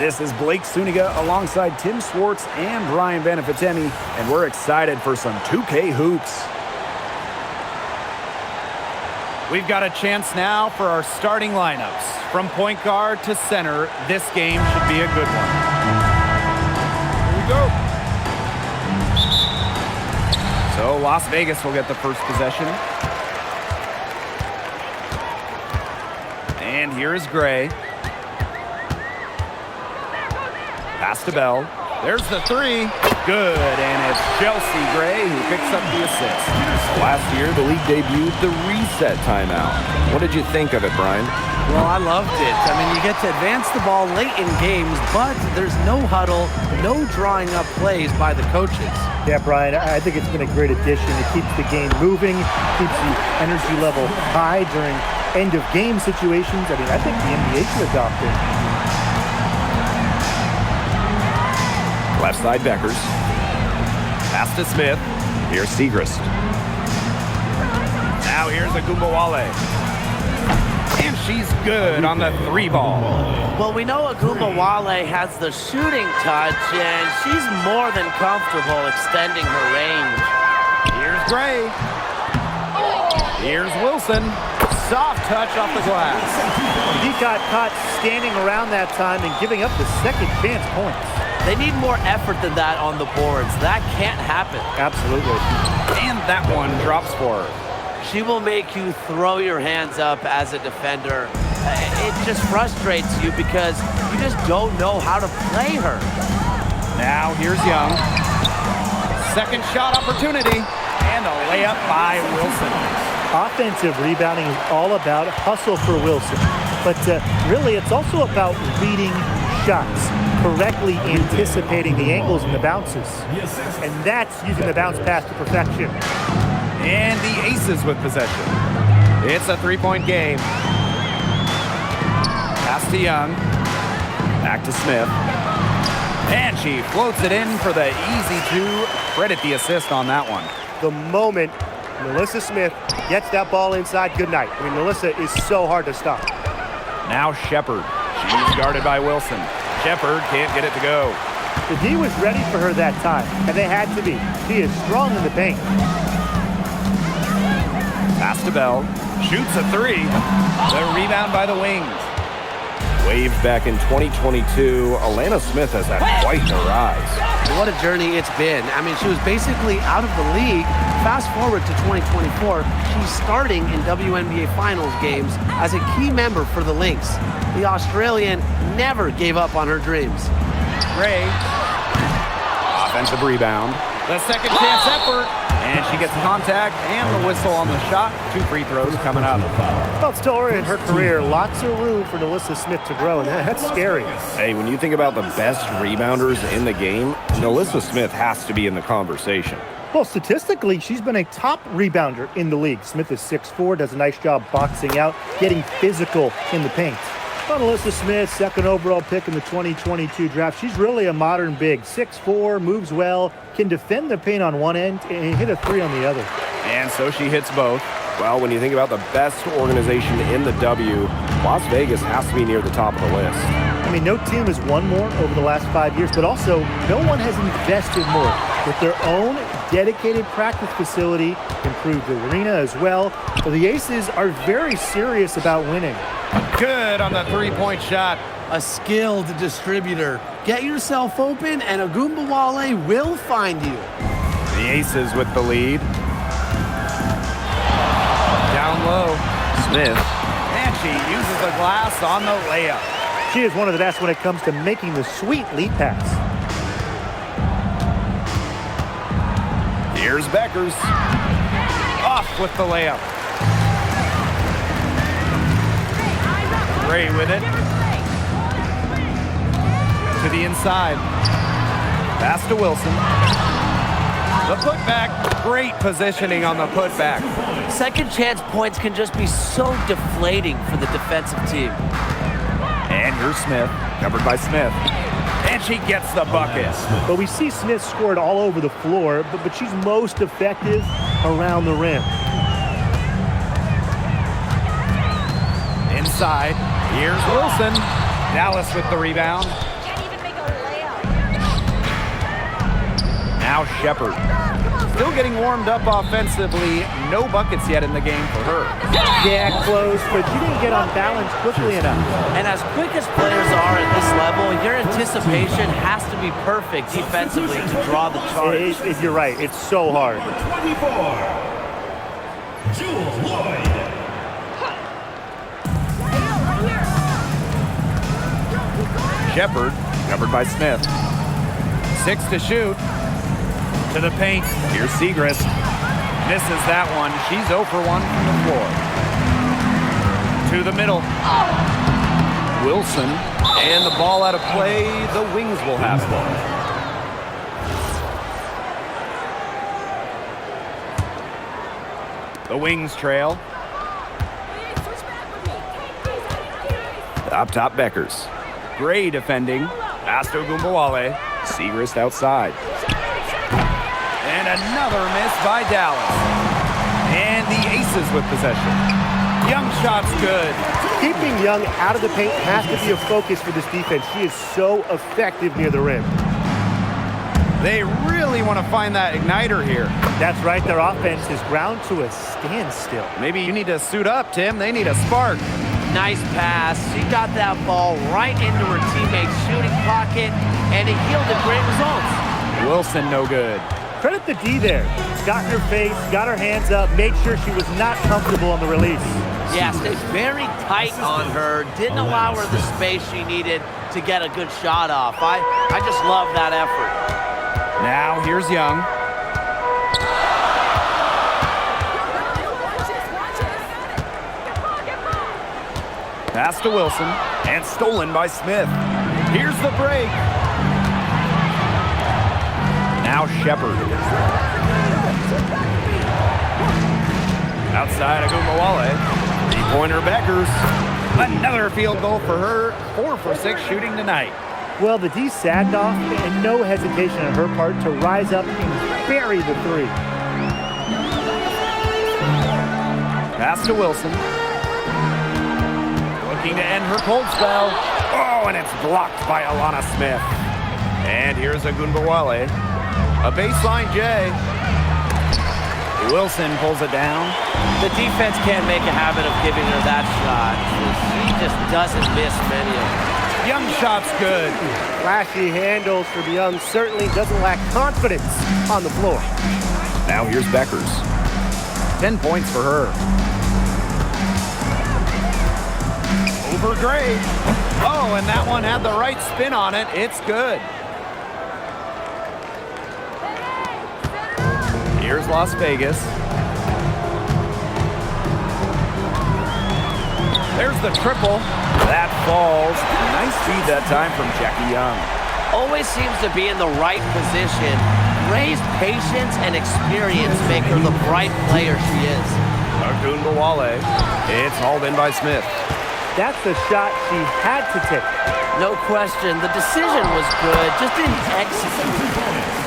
This is Blake Suniga alongside Tim Swartz and Brian Benefitemi, and we're excited for some 2K hoops. We've got a chance now for our starting lineups. From point guard to center, this game should be a good one. Here we go. So Las Vegas will get the first possession. And here is Gray. Pass to Bell. There's the three. Good, and it's Chelsea Gray who picks up the assist. Last year, the league debuted the reset timeout. What did you think of it, Brian? Well, I loved it. I mean, you get to advance the ball late in games, but there's no huddle, no drawing up plays by the coaches. Yeah, Brian, I think it's been a great addition. It keeps the game moving, keeps the energy level high during end-of-game situations. I mean, I think the NBA should adopt it. Left side, Buekers. Pass to Smith. Here's Segrist. Now here's Agumbawale. And she's good on the three ball. Well, we know Agumbawale has the shooting touch, and she's more than comfortable extending her range. Here's Gray. Here's Wilson. Soft touch off the glass. He got caught standing around that time and giving up the second chance points. They need more effort than that on the boards. That can't happen. Absolutely. And that one drops for her. She will make you throw your hands up as a defender. It just frustrates you because you just don't know how to play her. Now here's Young. Second shot opportunity. And a layup by Wilson. Offensive rebounding is all about hustle for Wilson. But really, it's also about reading shots, correctly anticipating the angles and the bounces. And that's using the bounce pass to perfection. And the Aces with possession. It's a three-point game. Pass to Young. Back to Smith. And she floats it in for the easy two. Credit the assist on that one. The moment Melissa Smith gets that ball inside, good night. I mean, Melissa is so hard to stop. Now Shepard. She's guarded by Wilson. Shepard can't get it to go. The D was ready for her that time, and they had to be. She is strong in the paint. Pass to Bell. Shoots a three. The rebound by the Wings. Waved back in 2022, Alana Smith has had quite the rise. What a journey it's been. I mean, she was basically out of the league. Fast forward to 2024, she's starting in WNBA Finals games as a key member for the Lynx. The Australian never gave up on her dreams. Gray. Offensive rebound. The second chance effort. And she gets contact and the whistle on the shot. 2 free throws coming up. Well, still early in her career, lots of room for Melissa Smith to grow, and that's scary. Hey, when you think about the best rebounders in the game, Melissa Smith has to be in the conversation. Well, statistically, she's been a top rebounder in the league. Smith is 6'4", does a nice job boxing out, getting physical in the paint. Well, Melissa Smith, second overall pick in the 2022 draft. She's really a modern big. 6'4", moves well, can defend the paint on one end and hit a three on the other. And so she hits both. Well, when you think about the best organization in the W, Las Vegas has to be near the top of the list. I mean, no team has won more over the last 5 years, but also no one has invested more with their own dedicated practice facility, improved arena as well. So the Aces are very serious about winning. Good on the three-point shot. A skilled distributor. Get yourself open and Agumbawale will find you. The Aces with the lead. Down low. Smith. And she uses the glass on the layup. She is one of the best when it comes to making the sweet lead pass. Here's Buekers. Off with the layup. Gray with it. To the inside. Pass to Wilson. The putback. Great positioning on the putback. Second chance points can just be so deflating for the defensive team. And here's Smith. Covered by Smith. And she gets the bucket. But we see Smith scored all over the floor, but she's most effective around the rim. Inside. Here's Wilson. Dallas with the rebound. Now Shepard. Still getting warmed up offensively. No buckets yet in the game for her. Yeah, close, but she didn't get on balance quickly enough. And as quick as players are at this level, your anticipation has to be perfect defensively to draw the charge. You're right. It's so hard. 24, Jewel Lloyd. Shepard, covered by Smith. 6 to shoot. To the paint. Here's Segrist. Misses that one. She's 0 for 1 from the floor. To the middle. Wilson. And the ball out of play. The Wings will have the ball. The Wings trail. Up top, Buekers. Gray defending. Pass to Gumbawale. Segrist outside. And another miss by Dallas. And the Aces with possession. Young shot's good. Keeping Young out of the paint has to be a focus for this defense. She is so effective near the rim. They really want to find that igniter here. That's right. Their offense is ground to a standstill. Maybe you need to suit up, Tim. They need a spark. Nice pass. She got that ball right into her teammate's shooting pocket, and it yielded great results. Wilson, no good. Credit the D there. Got in her face, got her hands up, made sure she was not comfortable on the release. Yeah, stayed very tight on her. Didn't allow her the space she needed to get a good shot off. I just love that effort. Now here's Young. Pass to Wilson, and stolen by Smith. Here's the break. Now Shepard. Outside Agumbawale. Three-pointer Buekers. Another field goal for her. 4 for 6 shooting tonight. Well, the D sagged off, and no hesitation on her part to rise up and bury the three. Pass to Wilson. Looking to end her cold spell. Oh, and it's blocked by Alana Smith. And here's Agumbawale. A baseline J. Wilson pulls it down. The defense can't make a habit of giving her that shot. She just doesn't miss many of them. Young shot's good. Flashy handles for the Young. Certainly doesn't lack confidence on the floor. Now here's Buekers. 10 points for her. Over Gray. Oh, and that one had the right spin on it. It's good. Here's Las Vegas. There's the triple. That falls. Nice feed that time from Jackie Young. Always seems to be in the right position. Gray's patience and experience make her the bright player she is. Agumbawale. It's hauled in by Smith. That's the shot she had to take. No question. The decision was good, just didn't execute.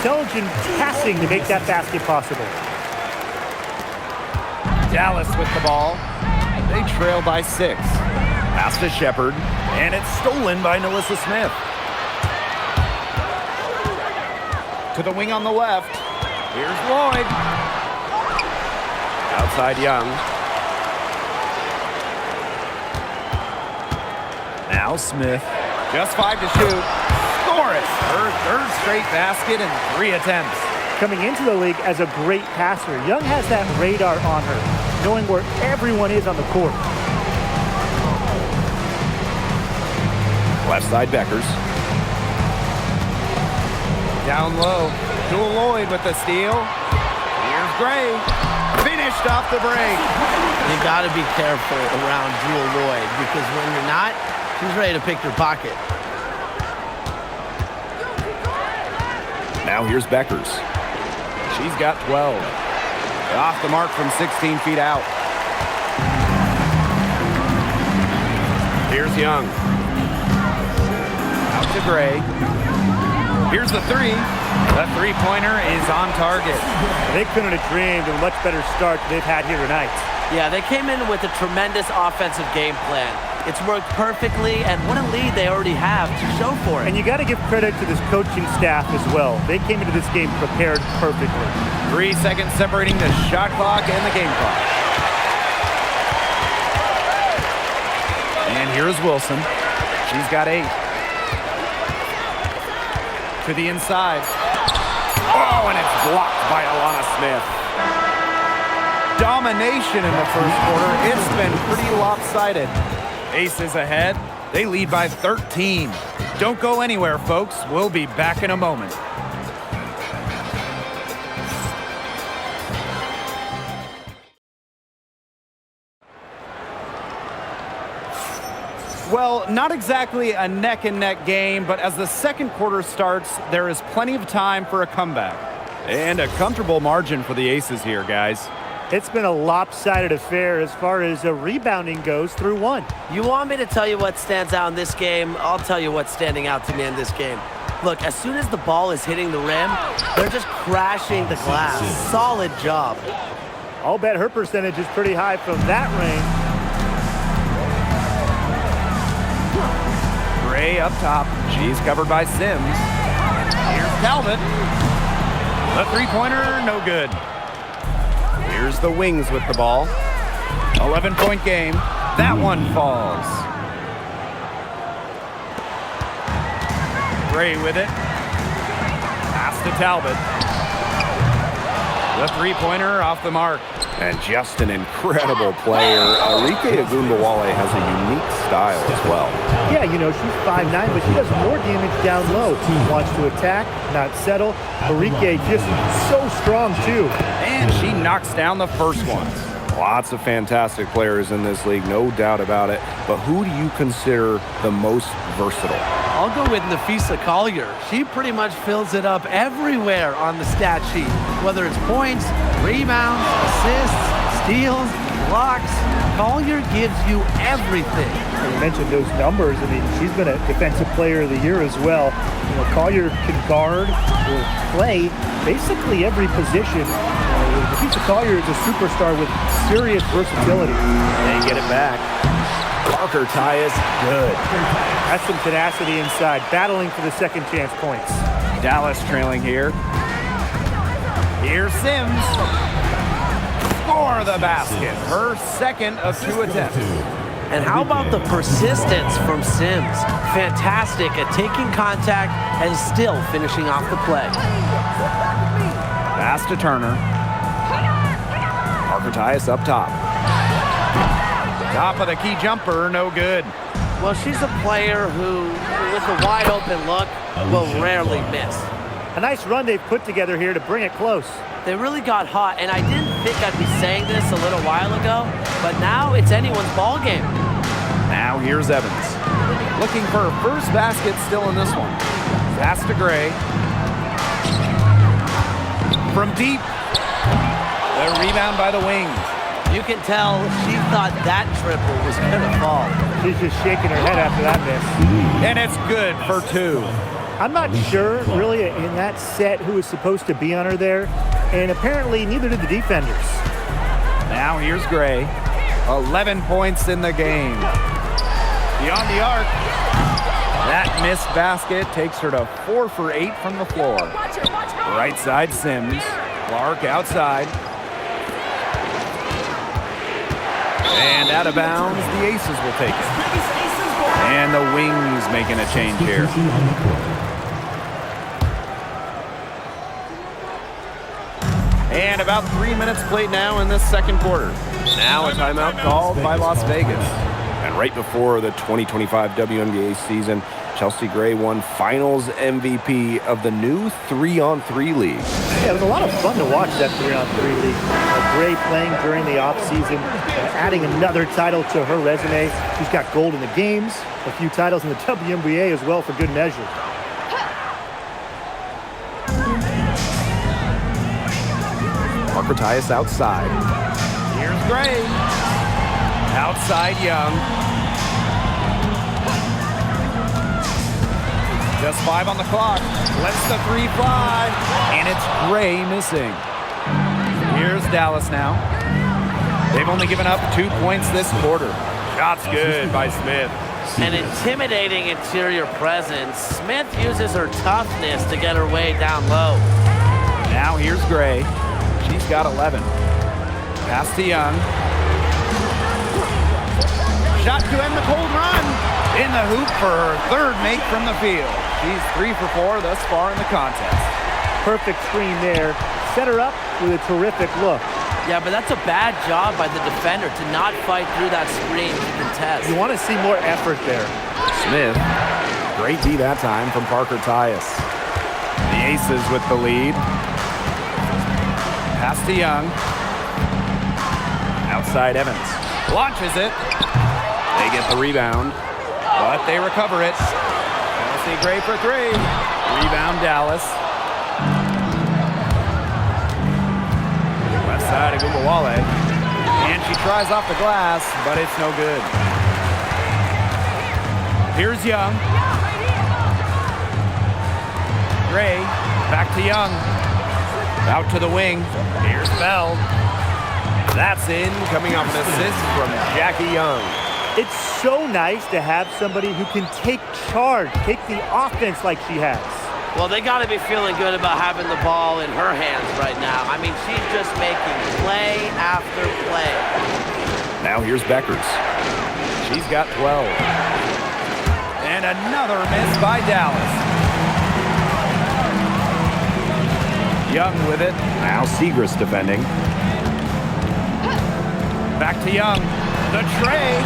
Intelligent passing to make that basket possible. Dallas with the ball. They trail by 6. Pass to Shepard, and it's stolen by Nalissa Smith. To the wing on the left. Here's Lloyd. Outside Young. Now Smith. Just 5 to shoot. Score it. Her third straight basket in 3 attempts. Coming into the league as a great passer, Young has that radar on her, knowing where everyone is on the court. Left side Buekers. Down low. Jewel Lloyd with the steal. Here's Gray. Finished off the break. You got to be careful around Jewel Lloyd because when you're not, she's ready to pick your pocket. Now here's Buekers. She's got 12. Off the mark from 16 feet out. Here's Young. Out to Gray. Here's the three. The three-pointer is on target. They couldn't have dreamed of a much better start than they've had here tonight. Yeah, they came in with a tremendous offensive game plan. It's worked perfectly, and what a lead they already have to show for it. And you got to give credit to this coaching staff as well. They came into this game prepared perfectly. 3 seconds separating the shot clock and the game clock. And here's Wilson. She's got 8. To the inside. Oh, and it's blocked by Alana Smith. Domination in the first quarter. It's been pretty lopsided. Aces ahead. They lead by 13. Don't go anywhere, folks. We'll be back in a moment. Well, not exactly a neck-and-neck game, but as the second quarter starts, there is plenty of time for a comeback. And a comfortable margin for the Aces here, guys. It's been a lopsided affair as far as rebounding goes through one. You want me to tell you what stands out in this game? I'll tell you what's standing out to me in this game. Look, as soon as the ball is hitting the rim, they're just crashing the glass. Solid job. I'll bet her percentage is pretty high from that range. Gray up top. She's covered by Sims. Here's Talbot. The three-pointer, no good. Here's the Wings with the ball. 11-point game. That one falls. Gray with it. Pass to Talbot. The three-pointer off the mark. And just an incredible player. Arike Ogunbowale has a unique style as well. Yeah, you know, she's 5'9", but she does more damage down low. Wants to attack, not settle. Arike just so strong, too. And she knocks down the first one. Lots of fantastic players in this league, no doubt about it. But who do you consider the most versatile? I'll go with Nafisa Collier. She pretty much fills it up everywhere on the stat sheet, whether it's points, rebounds, assists, steals, blocks. Collier gives you everything. And you mentioned those numbers. I mean, she's been a defensive player of the year as well. You know, Collier can guard or play basically every position. Nafisa Collier is a superstar with serious versatility. They get it back. Parker Tyus, good. That's some tenacity inside, battling for the second chance points. Dallas trailing here. Here's Sims. For the basket. Her second of 2 attempts. And how about the persistence from Sims? Fantastic at taking contact and still finishing off the play. Pass to Turner. Parker Tyus up top. Top of the key jumper, no good. Well, she's a player who, with a wide open look, will rarely miss. A nice run they've put together here to bring it close. They really got hot, and I didn't think I'd be saying this a little while ago, but now it's anyone's ball game. Now here's Evans. Looking for her first basket still in this one. Pass to Gray. From deep. The rebound by the Wings. You can tell she thought that triple was going to fall. She's just shaking her head after that miss. And it's good for 2. I'm not sure, really, in that set who was supposed to be on her there, and apparently neither did the defenders. Now here's Gray. 11 points in the game. Beyond the arc. That missed basket takes her to 4 for 8 from the floor. Right side Sims. Clark outside. And out of bounds, the Aces will take it. And the Wings making a change here. And about 3 minutes played now in this second quarter. Now a timeout called by Las Vegas. And right before the 2025 WNBA season, Chelsea Gray won Finals MVP of the new 3-on-3 league. Yeah, it was a lot of fun to watch that 3-on-3 league. Gray playing during the offseason, adding another title to her resume. She's got gold in the games, a few titles in the WNBA as well for good measure. Parker Tyus outside. Here's Gray. Outside Young. Just 5 on the clock. Lets the 3 fly. And it's Gray missing. Here's Dallas now. They've only given up 2 points this quarter. Shot's good by Smith. An intimidating interior presence. Smith uses her toughness to get her way down low. Now here's Gray. She's got 11. Pass to Young. Shot to end the cold run. In the hoop for her third make from the field. She's 3 for 4 thus far in the contest. Perfect screen there. Set her up with a terrific look. Yeah, but that's a bad job by the defender to not fight through that screen to contest. You want to see more effort there. Smith. Great D that time from Parker Tyus. The Aces with the lead. Pass to Young. Outside Evans. Launches it. They get the rebound, but they recover it. Chelsea Gray for 3. Rebound Dallas. Left side of Gumbawale. And she tries off the glass, but it's no good. Here's Young. Gray, back to Young. Out to the wing. Here's Bell. That's in, coming off an assist from Jackie Young. It's so nice to have somebody who can take charge, take the offense like she has. Well, they got to be feeling good about having the ball in her hands right now. I mean, she's just making play after play. Now here's Buekers. She's got 12. And another miss by Dallas. Young with it. Now Segrist defending. Back to Young. The tray.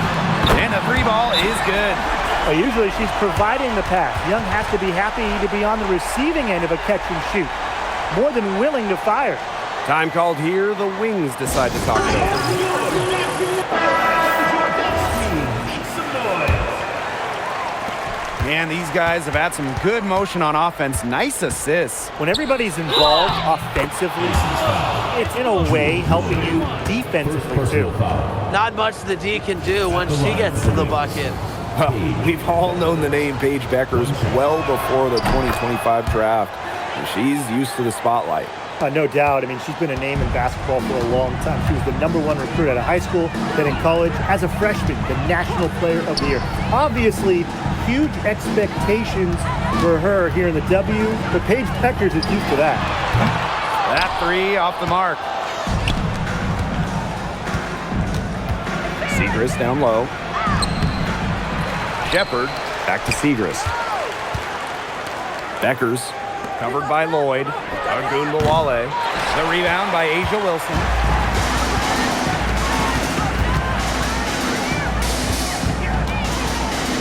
And the 3 ball is good. Well, usually she's providing the pass. Young has to be happy to be on the receiving end of a catch and shoot. More than willing to fire. Time called here. The Wings decide to talk it over. And these guys have had some good motion on offense. Nice assists. When everybody's involved offensively, it's in a way helping you defensively too. Not much the D can do once she gets to the bucket. We've all known the name Paige Buekers well before the 2025 draft, and she's used to the spotlight. No doubt. I mean, she's been a name in basketball for a long time. She was the #1 recruit out of high school, then in college. As a freshman, the National Player of the Year. Obviously, huge expectations for her here in the W, but Paige Buekers is used to that. That 3 off the mark. Segrist down low. Shepard. Back to Segrist. Buekers. Covered by Lloyd. Agunbawale. The rebound by Asia Wilson.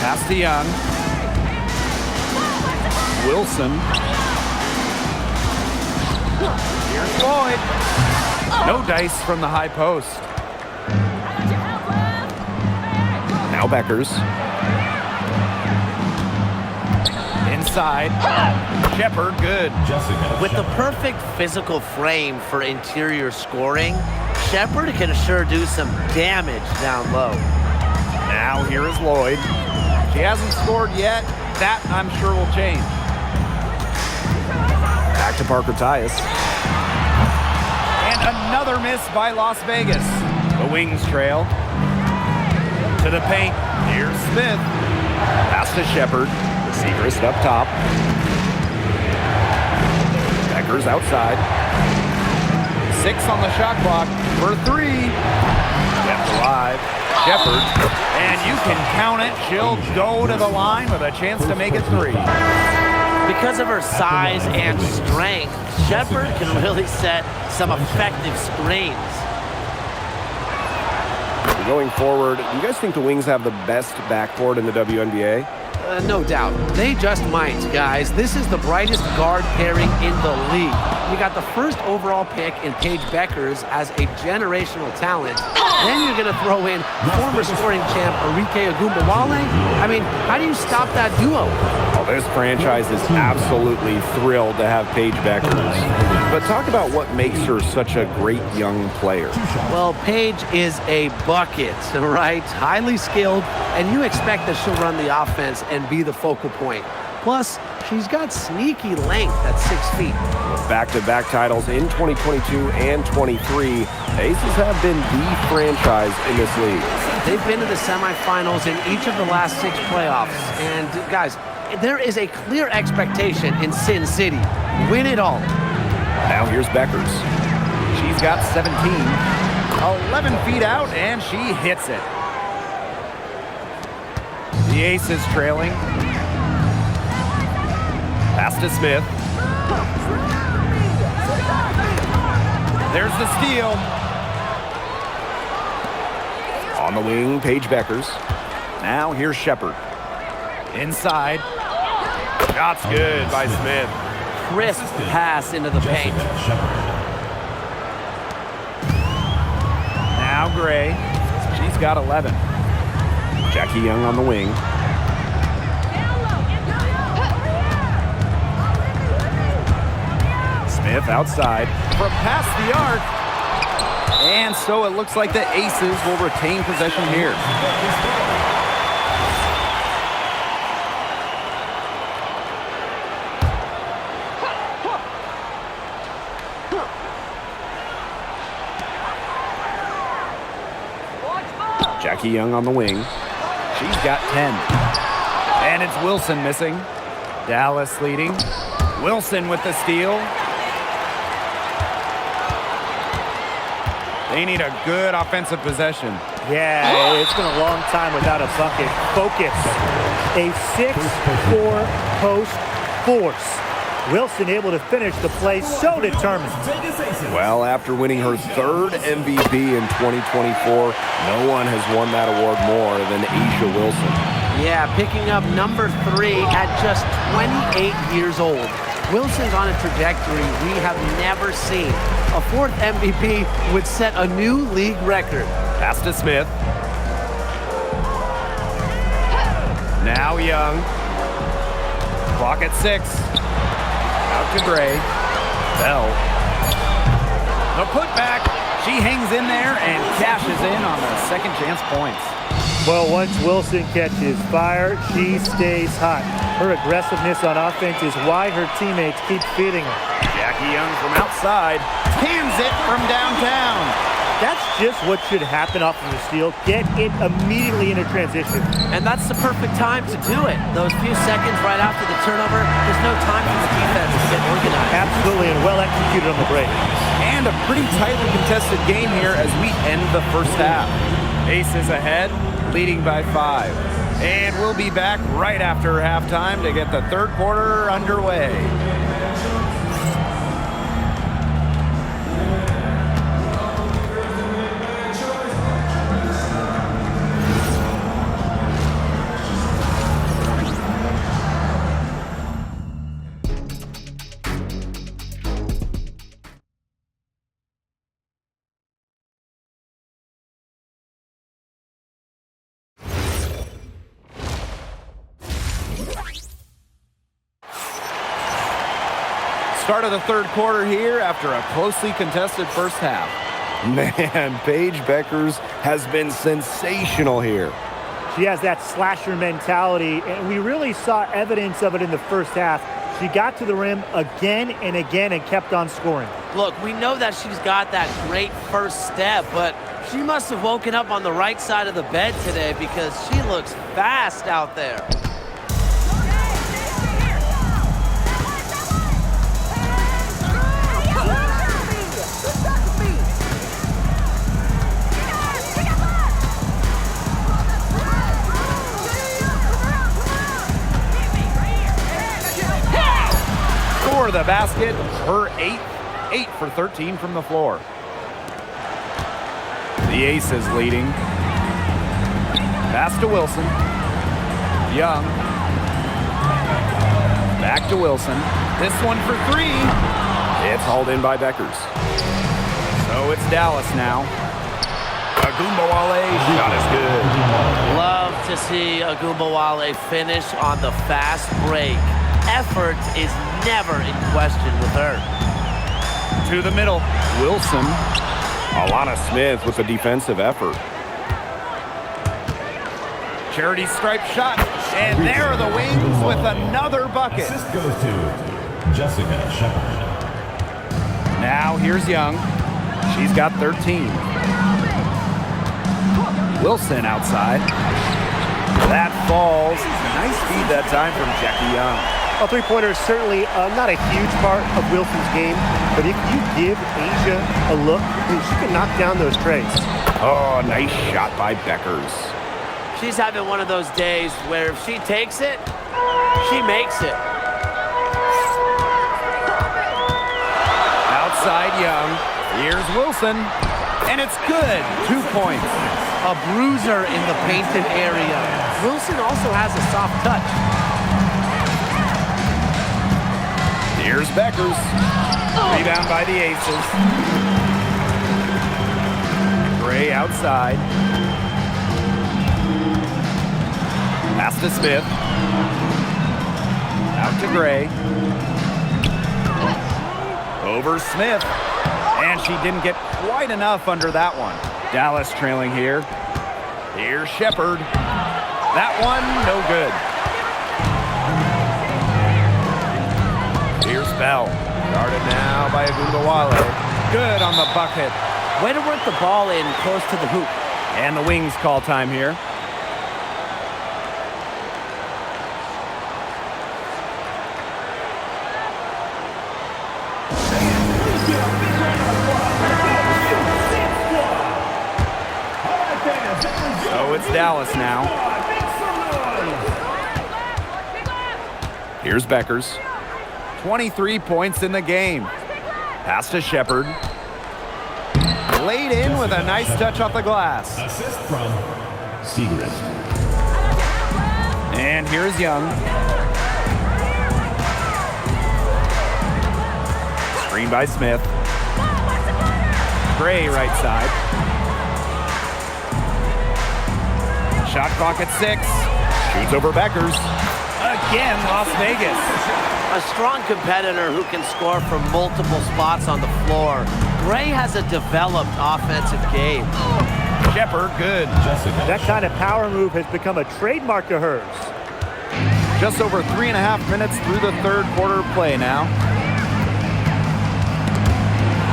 Pass to Young. Wilson. Here's Lloyd. No dice from the high post. Now Buekers. Inside. Shepard, good. With the perfect physical frame for interior scoring, Shepard can sure do some damage down low. Now here is Lloyd. She hasn't scored yet. That, I'm sure, will change. Back to Parker Tyus. And another miss by Las Vegas. The Wings trail. To the paint. Here's Smith. Pass to Shepard. Segrist up top. Buekers outside. 6 on the shot clock for 3. Kept alive. Shepard. And you can count it. She'll go to the line with a chance to make it 3. Because of her size and strength, Shepard can really set some effective screens. Going forward, do you guys think the Wings have the best backcourt in the WNBA? No doubt. They just might, guys. This is the brightest guard pairing in the league. You got the first overall pick in Paige Buekers as a generational talent. Then you're going to throw in former scoring champ Arike Ogunbowale. I mean, how do you stop that duo? Well, this franchise is absolutely thrilled to have Paige Buekers. But talk about what makes her such a great young player. Well, Paige is a bucket, right? Highly skilled, and you expect that she'll run the offense and be the focal point. Plus, she's got sneaky length at 6 feet. With back-to-back titles in 2022 and 23, the Aces have been the franchise in this league. They've been to the semifinals in each of the last 6 playoffs. And guys, there is a clear expectation in Sin City. Win it all. Now here's Buekers. She's got 17. 11 feet out, and she hits it. The Aces trailing. Pass to Smith. There's the steal. On the wing, Paige Buekers. Now here's Shepard. Inside. Shot's good by Smith. Crisp pass into the paint. Now Gray. She's got 11. Jackie Young on the wing. Smith outside from past the arc. And so it looks like the Aces will retain possession here. Jackie Young on the wing. She's got 10. And it's Wilson missing. Dallas leading. Wilson with the steal. They need a good offensive possession. Yeah, it's been a long time without a bucket. Focus. A 6-4 post force. Wilson able to finish the play, so determined. Well, after winning her 3rd MVP in 2024, no one has won that award more than A'ja Wilson. Yeah, picking up number 3 at just 28 years old. Wilson's on a trajectory we have never seen. A 4th MVP would set a new league record. Pass to Smith. Now Young. Clock at 6. Out to Gray. Bell. The putback. She hangs in there and cashes in on the second chance points. Well, once Wilson catches fire, she stays hot. Her aggressiveness on offense is why her teammates keep feeding her. Jackie Young from outside. Cans it from downtown. That's just what should happen off of the steal. Get it immediately into transition. And that's the perfect time to do it. Those few seconds right after the turnover, there's no time for the defense to get organized. Absolutely, and well executed on the break. And a pretty tightly contested game here as we end the first half. Aces ahead, leading by 5. And we'll be back right after halftime to get the third quarter underway. Start of the third quarter here after a closely contested first half. Man, Paige Buekers has been sensational here. She has that slasher mentality, and we really saw evidence of it in the first half. She got to the rim again and again and kept on scoring. Look, we know that she's got that great first step, but she must have woken up on the right side of the bed today because she looks fast out there. For the basket, her 8th, 8 for 13 from the floor. The Aces leading. Pass to Wilson. Young. Back to Wilson. This one for 3. It's hauled in by Buekers. So it's Dallas now. Agumbawale shot is good. Love to see Agumbawale finish on the fast break. Effort is never in question with her. To the middle, Wilson. Alana Smith with the defensive effort. Charity stripe shot, and there are the wings with another bucket. Assist goes to Jessica Shepard. Now here's Young. She's got 13. Wilson outside. That falls. Nice feed that time from Jackie Young. Well, three-pointer is certainly not a huge part of Wilson's game, but if you give Asia a look, she can knock down those trays. Oh, nice shot by Buekers. She's having one of those days where if she takes it, she makes it. Outside Young. Here's Wilson. And it's good. 2 points. A bruiser in the painted area. Wilson also has a soft touch. Here's Buekers. Rebound by the Aces. Gray outside. Pass to Smith. Out to Gray. Over Smith. And she didn't get quite enough under that one. Dallas trailing here. Here's Shepard. That one, no good. Here's Bell. Guarded now by Agumbawale. Good on the bucket. Way to work the ball in close to the hoop. And the Wings call time here. So it's Dallas now. Here's Buekers. 23 points in the game. Pass to Shepard. Laid in with a nice touch off the glass. Assist from Segrist. And here's Young. Screen by Smith. Gray right side. Shot clock at 6. Shoots over Buekers. Again, Las Vegas. A strong competitor who can score from multiple spots on the floor. Gray has a developed offensive game. Shepard, good. That kind of power move has become a trademark of hers. Just over 3.5 minutes through the third quarter play now.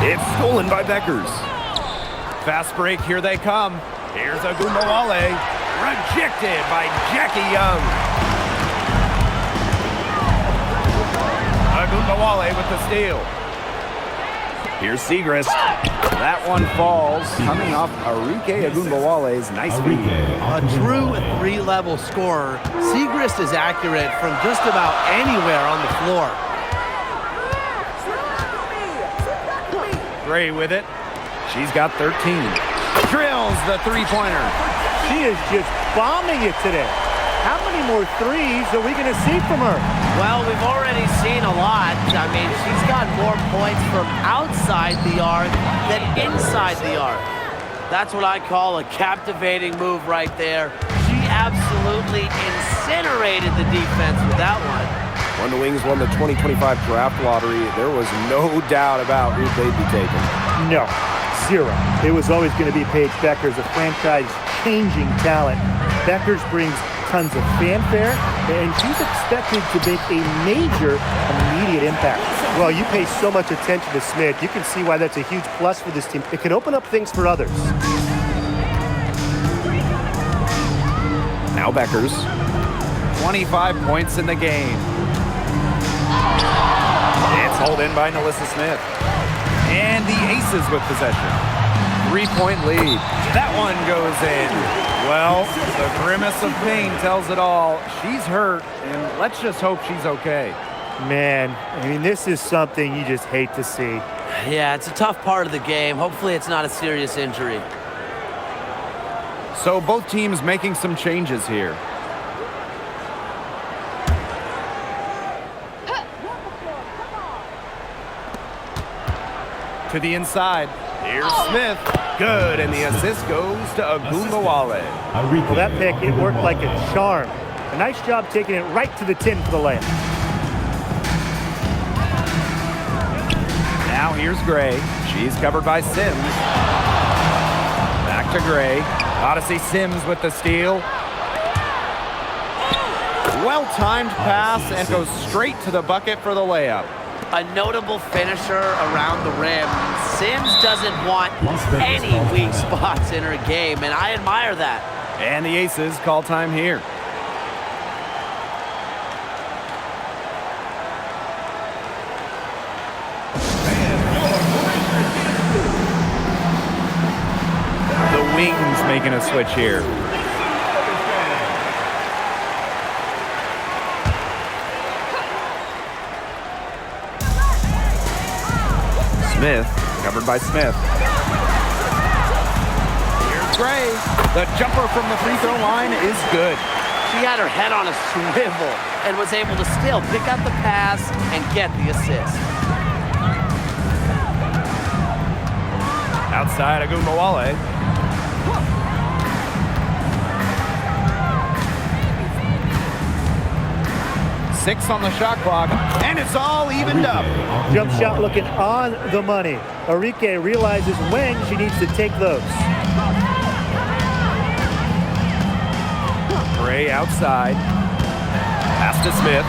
It's stolen by Buekers. Fast break, here they come. Here's Agumbawale. Rejected by Jackie Young. Agumbawale with the steal. Here's Segrist. That one falls, coming off Arike Agumbawale's nice read. A true 3-level scorer, Segrist is accurate from just about anywhere on the floor. Gray with it. She's got 13. Drills the three-pointer. She is just bombing it today. How many more threes are we going to see from her? Well, we've already seen a lot. I mean, she's got more points from outside the arc than inside the arc. That's what I call a captivating move right there. She absolutely incinerated the defense with that one. When the Wings won the 2025 draft lottery, there was no doubt about who they'd be taking. No, zero. It was always going to be Paige Buekers, a franchise-changing talent. Buekers brings tons of fanfare, and she's expected to make a major immediate impact. Well, you pay so much attention to Smith, you can see why that's a huge plus for this team. It can open up things for others. Now Buekers. 25 points in the game. It's hauled in by Nalissa Smith. And the Aces with possession. 3-point lead. That one goes in. Well, the grimace of pain tells it all. She's hurt, and let's just hope she's okay. Man, I mean, this is something you just hate to see. Yeah, it's a tough part of the game. Hopefully it's not a serious injury. So both teams making some changes here. To the inside. Here's Smith. Good, and the assist goes to Agumbawale. Well, that pick, it worked like a charm. A nice job taking it right to the tin for the layup. Now here's Gray. She's covered by Sims. Back to Gray. Odyssey Sims with the steal. Well-timed pass and goes straight to the bucket for the layup. A notable finisher around the rim. Sims doesn't want any weak spots in her game, and I admire that. And the Aces call time here. The Wings making a switch here. Smith, covered by Smith. Here's Gray. The jumper from the free throw line is good. She had her head on a swivel and was able to still pick out the pass and get the assist. Outside Agumbawale. 6 on the shot clock, and it's all evened up. Jump shot looking on the money. Enrique realizes when she needs to take those. Gray outside. Pass to Smith.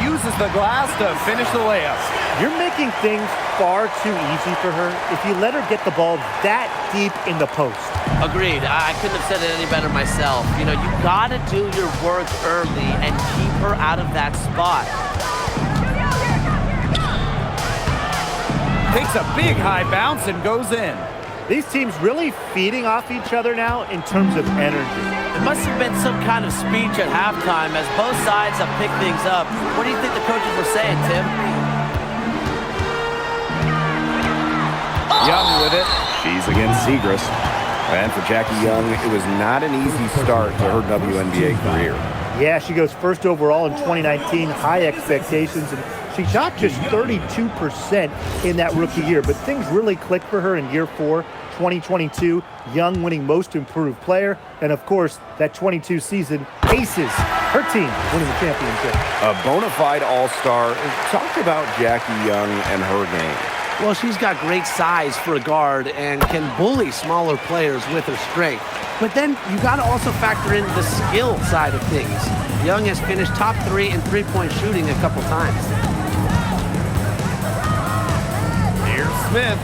Uses the glass to finish the layup. You're making things far too easy for her if you let her get the ball that deep in the post. Agreed. I couldn't have said it any better myself. You know, you got to do your work early and keep her out of that spot. Takes a big high bounce and goes in. These teams really feeding off each other now in terms of energy. It must have been some kind of speech at halftime as both sides have picked things up. What do you think the coaches were saying, Tim? Young with it. She's against Segrist. And for Jackie Young, it was not an easy start to her WNBA career. Yeah, she goes first overall in 2019, high expectations, and she shot just 32% in that rookie year. But things really clicked for her in year 4, 2022. Young winning most improved player, and of course, that 22 season, Aces, her team winning the championship. A bona fide all-star. Talk about Jackie Young and her game. Well, she's got great size for a guard and can bully smaller players with her strength. But then you got to also factor in the skill side of things. Young has finished top 3 in three-point shooting a couple times. Here's Smith.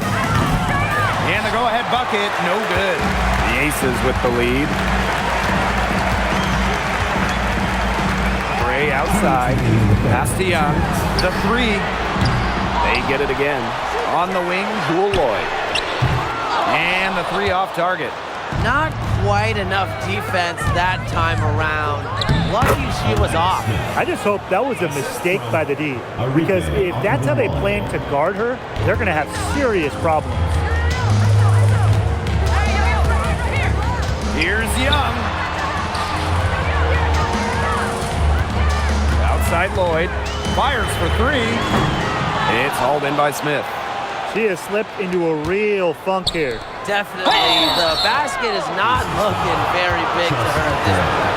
And the go-ahead bucket, no good. The Aces with the lead. Gray outside. Pass to Young. The 3. They get it again. On the wing, Jewel Lloyd. And the 3 off target. Not quite enough defense that time around. Lucky she was off. I just hope that was a mistake by the D, because if that's how they plan to guard her, they're going to have serious problems. Here's Young. Outside Lloyd. Fires for 3. It's hauled in by Smith. She has slipped into a real funk here. Definitely. The basket is not looking very big to her at this point.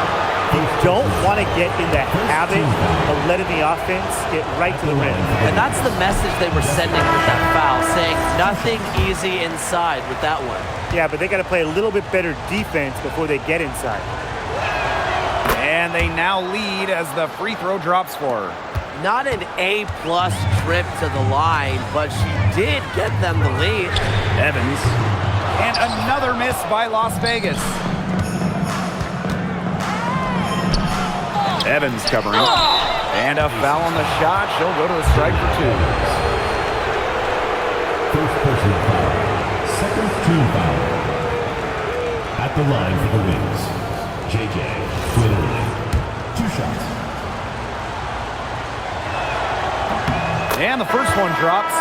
You don't want to get in the habit of letting the offense get right to the rim. And that's the message they were sending with that foul, saying nothing easy inside with that one. Yeah, but they got to play a little bit better defense before they get inside. And they now lead as the free throw drops for her. Not an A-plus trip to the line, but she did get them the lead. Evans. And another miss by Las Vegas. Evans covering. And a foul on the shot. She'll go to the strike for 2. First personal foul. Second team foul. At the line for the Wings, JJ Twitterly. 2 shots. And the first one drops.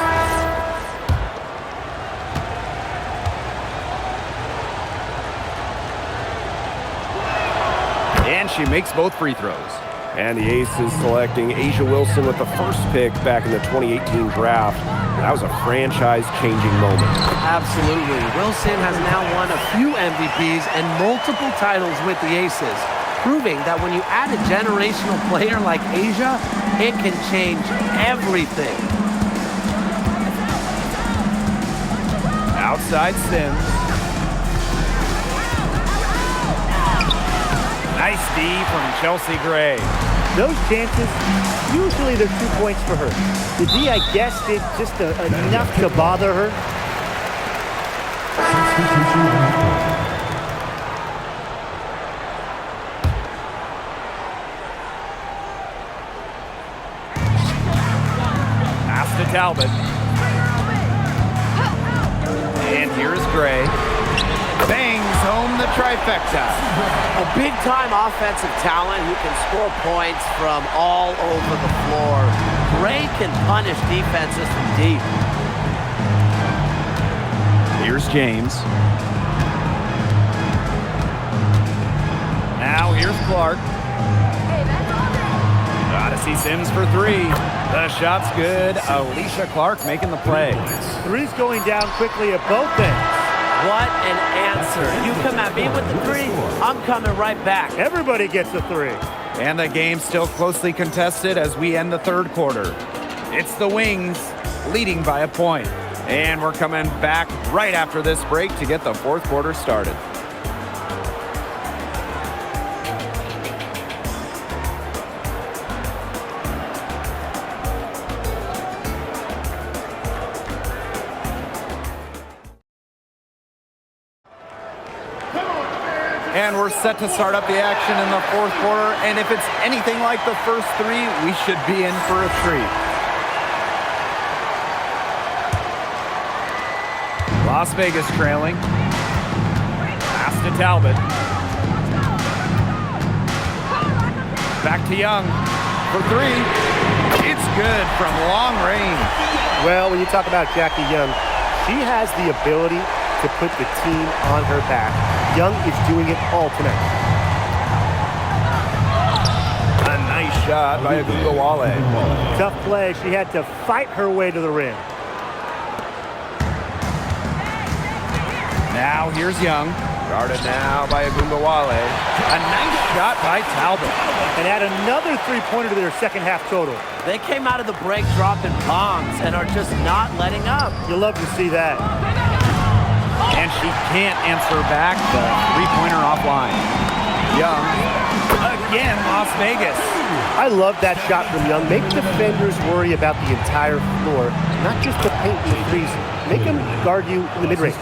And she makes both free throws. And the Aces selecting Asia Wilson with the first pick back in the 2018 draft. That was a franchise-changing moment. Absolutely. Wilson has now won a few MVPs and multiple titles with the Aces, proving that when you add a generational player like Asia, it can change everything. Outside Sims. Nice D from Chelsea Gray. Those chances, usually they're 2 points for her. The D, I guess, did just enough to bother her. Pass to Talbot. And here's Gray. Bangs home the trifecta. A big-time offensive talent who can score points from all over the floor. Gray can punish defenses from deep. Here's James. Now here's Clark. Gotta see Sims for three. The shot's good. Alicia Clark making the play. Three's going down quickly at both ends. What an answer. You come at me with the three, I'm coming right back. Everybody gets a three. And the game's still closely contested as we end the third quarter. It's the Wings leading by a point. And we're coming back right after this break to get the fourth quarter started. And we're set to start up the action in the fourth quarter. And if it's anything like the first three, we should be in for a treat. Las Vegas trailing. Pass to Talbot. Back to Young for three. It's good from long range. Well, when you talk about Jackie Young, she has the ability to put the team on her back. Young is doing it all tonight. A nice shot by Agungawale. Tough play. She had to fight her way to the rim. Now here's Young. Guarded now by Agungawale. A nice shot by Talbot. And add another three-pointer to their second half total. They came out of the break dropping bombs and are just not letting up. You'll love to see that. And she can't answer back the three-pointer offline. Young, again, Las Vegas. I love that shot from Young. Make defenders worry about the entire floor, not just the paint and the threes. Make them guard you in the mid-range.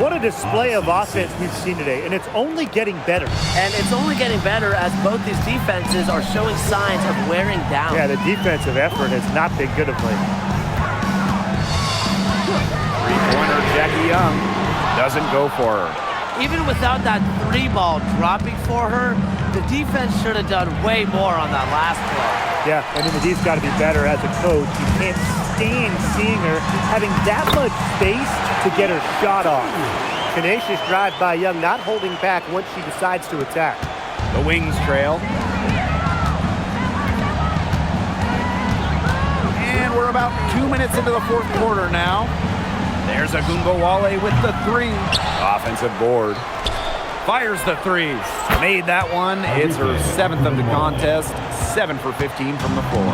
What a display of offense we've seen today, and it's only getting better. And it's only getting better as both these defenses are showing signs of wearing down. Yeah, the defensive effort has not been good of late. Three-pointer Jackie Young doesn't go for her. Even without that three ball dropping for her, the defense should have done way more on that last play. Yeah, and the D's got to be better as a coach. You can't stand seeing her having that much space to get her shot off. Tenacious drive by Young, not holding back once she decides to attack. The Wings trail. And we're about 2 minutes into the fourth quarter now. There's Agungawale with the three. Offensive board. Fires the threes. Made that one. It's her seventh of the contest. 7 for 15 from the floor.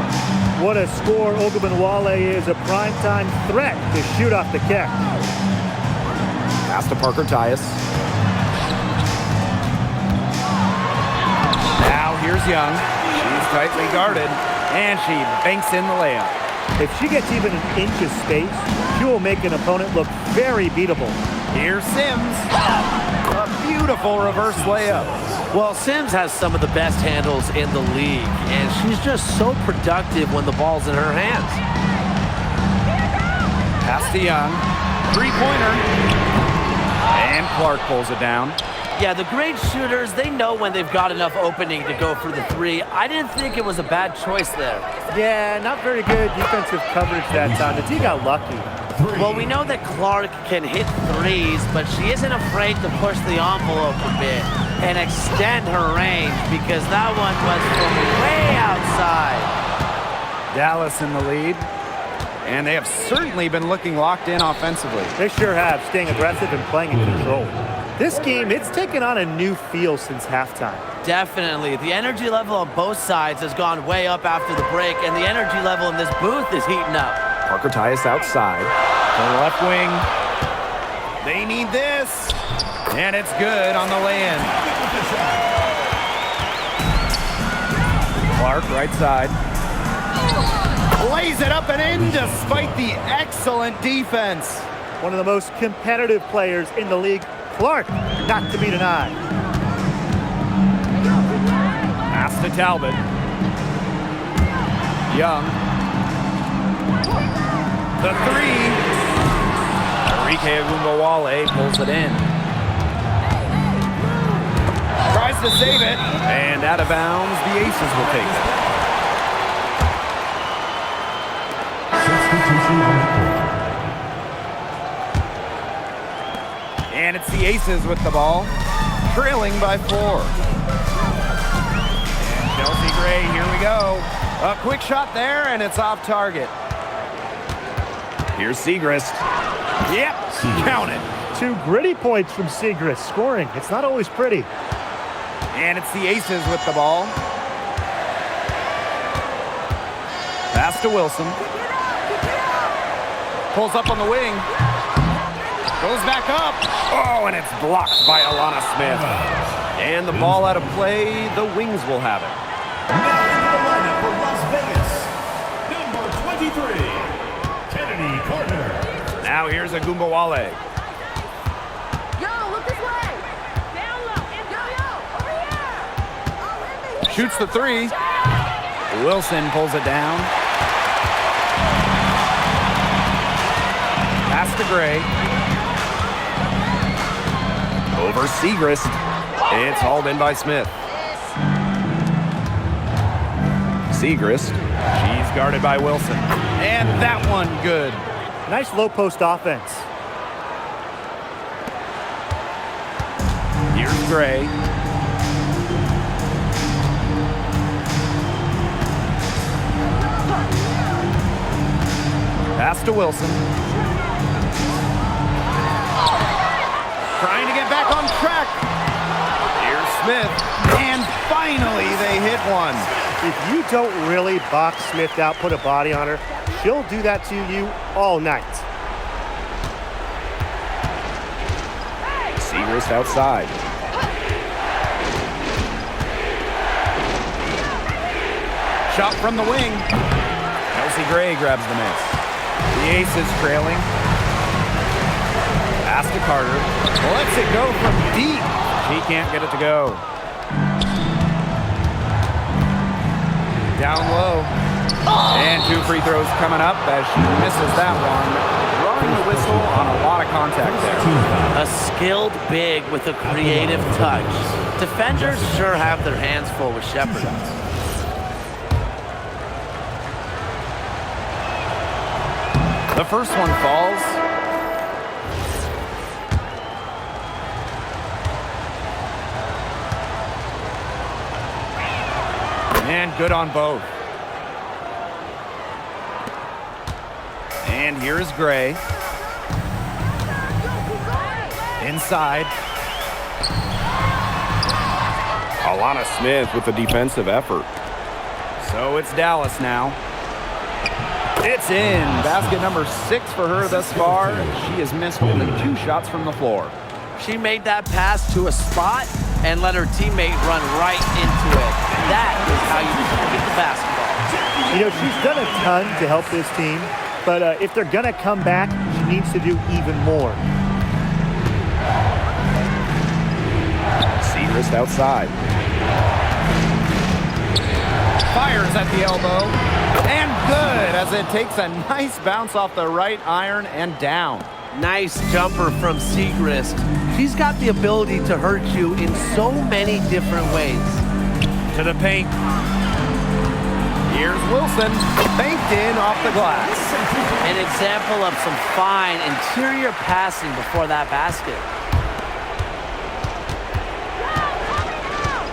What a score. Ogumbanwale is a primetime threat to shoot off the catch. Pass to Parker Tyus. Now here's Young. She's tightly guarded. And she banks in the layup. If she gets even an inch of space, she will make an opponent look very beatable. Here's Sims. A beautiful reverse layup. Well, Sims has some of the best handles in the league, and she's just so productive when the ball's in her hands. Pass to Young. Three-pointer. And Clark pulls it down. Yeah, the great shooters, they know when they've got enough opening to go for the three. I didn't think it was a bad choice there. Yeah, not very good defensive coverage that time. The D got lucky. Well, we know that Clark can hit threes, but she isn't afraid to push the envelope a bit and extend her range because that one was from way outside. Dallas in the lead. And they have certainly been looking locked in offensively. They sure have, staying aggressive and playing in control. This game, it's taken on a new feel since halftime. Definitely. The energy level on both sides has gone way up after the break, and the energy level in this booth is heating up. Parker Tyus outside. To the left wing. They need this. And it's good on the lay-in. Clark, right side. Lays it up and in despite the excellent defense. One of the most competitive players in the league. Clark, not to be denied. Pass to Talbot. Young. The three. Enrique Agumbawale pulls it in. Tries to save it. And out of bounds, the Aces will take it. Substitution on the court. And it's the Aces with the ball, trailing by 4. And Chelsea Gray, here we go. A quick shot there, and it's off target. Here's Segrist. Yep, count it. 2 gritty points from Segrist. Scoring, it's not always pretty. And it's the Aces with the ball. Pass to Wilson. Pulls up on the wing. Goes back up. Oh, and it's blocked by Alana Smith. And the ball out of play. The Wings will have it. Now into the lineup for Las Vegas, number 23, Kennedy Carter. Now here's Agumbawale. Yo, look this way. Down low. Yo, over here. Shoots the three. Wilson pulls it down. Pass to Gray. Over Segrist. It's hauled in by Smith. Segrist. She's guarded by Wilson. And that one good. Nice low post offense. Here's Gray. Pass to Wilson. Trying to get back on track. Here's Smith. And finally they hit one. If you don't really box Smith out, put a body on her, she'll do that to you all night. Segrist outside. Shot from the wing. Chelsea Gray grabs the miss. The Aces trailing. Pass to Carter. Lets it go from deep. She can't get it to go. Down low. And 2 free throws coming up as she misses that one. Drawing the whistle on a lot of contact there. A skilled big with a creative touch. Defenders sure have their hands full with Shepherd. The first one falls. And good on both. And here's Gray. Inside. Alana Smith with the defensive effort. So it's Dallas now. It's in. Basket number 6 for her thus far. She has missed only 2 shots from the floor. She made that pass to a spot and let her teammate run right into it. That is how you distribute the basketball. You know, she's done a ton to help this team, but if they're going to come back, she needs to do even more. Segrist outside. Fires at the elbow. And good as it takes a nice bounce off the right iron and down. Nice jumper from Segrist. She's got the ability to hurt you in so many different ways. To the paint. Here's Wilson. Banked in off the glass. An example of some fine interior passing before that basket.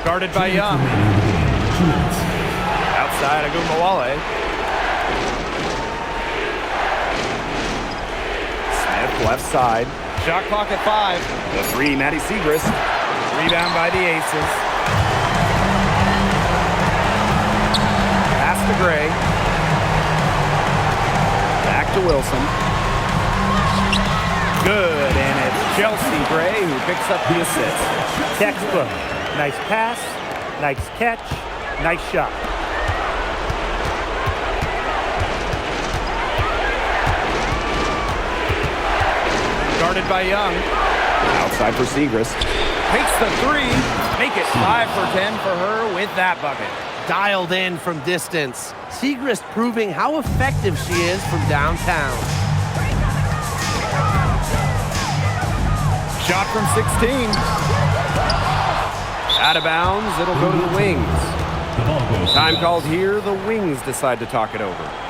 Guarded by Young. Outside Agumbawale. Smith left side. Shot clock at 5. The 3, Maddie Segrist. Rebound by the Aces. Pass to Gray. Back to Wilson. Good, and it's Chelsea Gray who picks up the assist. Textbook. Nice pass, nice catch, nice shot. Good by Young. Outside for Segrist. Takes the three. Make it 5 for 10 for her with that bucket. Dialed in from distance. Segrist proving how effective she is from downtown. Shot from 16. Out of bounds. It'll go to the Wings. The ball goes. Time called here. The Wings decide to talk it over.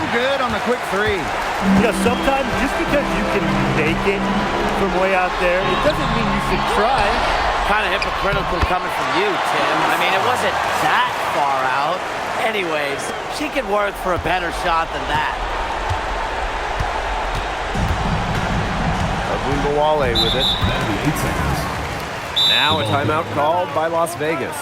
Good on the quick three. You know, sometimes just because you can make it from way out there, it doesn't mean you should try. Kind of hypocritical coming from you, Tim. I mean, it wasn't that far out. Anyways, she could work for a better shot than that. Abumbawale with it. That'll be 8 seconds. Now a timeout called by Las Vegas.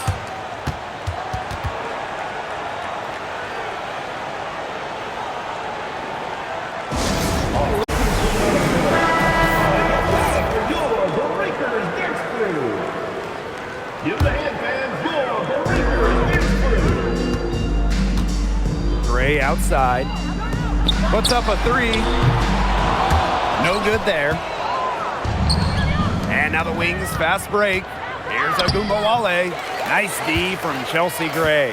Gray outside. Puts up a three. No good there. And now the Wings fast break. Here's Agumbawale. Nice D from Chelsea Gray.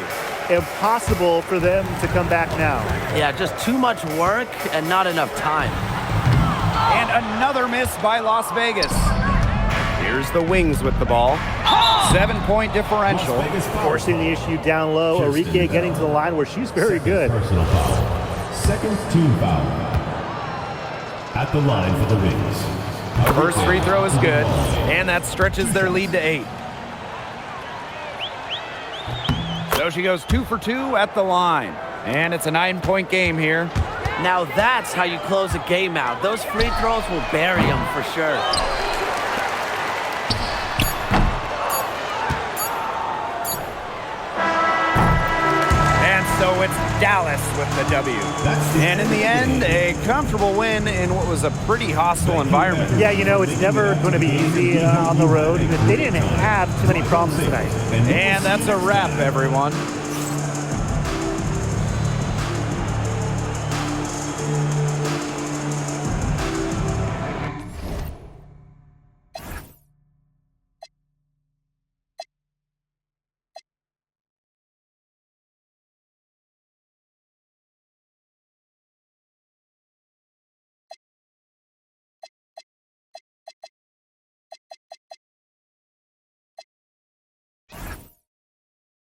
Impossible for them to come back now. Yeah, just too much work and not enough time. And another miss by Las Vegas. Here's the Wings with the ball. 7-point differential. Forcing the issue down low. Arike getting to the line where she's very good. Personal foul. Second team foul. At the line for the Wings. First free throw is good, and that stretches their lead to 8. So she goes 2 for 2 at the line, and it's a 9-point game here. Now that's how you close a game out. Those free throws will bury them for sure. So it's Dallas with the W. And in the end, a comfortable win in what was a pretty hostile environment. Yeah, you know, it's never going to be easy on the road. They didn't have too many problems tonight. And that's a wrap, everyone.